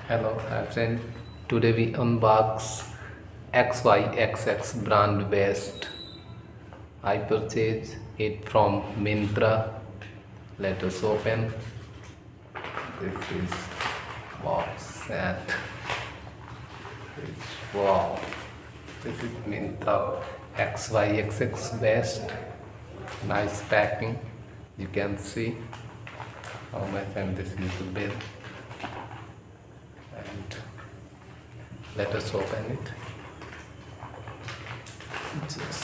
Hello, hi friend. Today we unbox XYXX Brand Vest. I purchased it from Mintra. Let us open. This is box and wow. This is Mintra XYXX Vest. Nice packing. You can see how much, and this is the bill. And let us open it. Just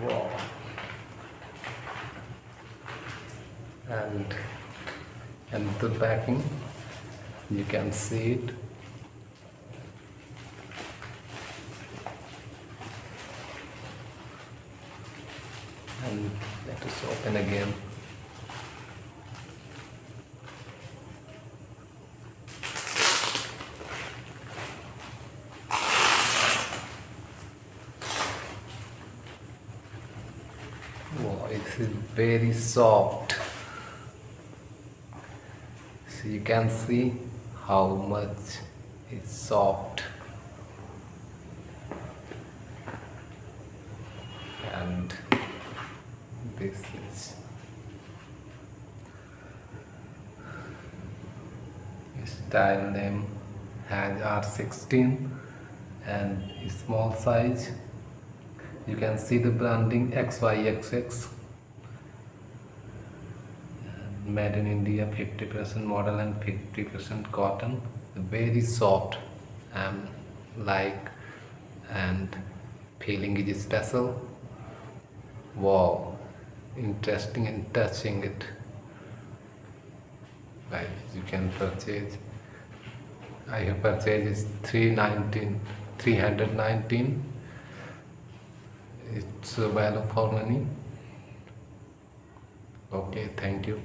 wow. And the packing, you can see it. And let us open again. Wow, it is very soft. So you can see how much it's soft. And this is style name has R16 and small size. You can see the branding XYXX, made in India, 50% model and 50% cotton. Very soft and and feeling is special. Wow, interesting in touching it. Like you can purchase. I have purchased 319. It's value for money. Okay, thank you.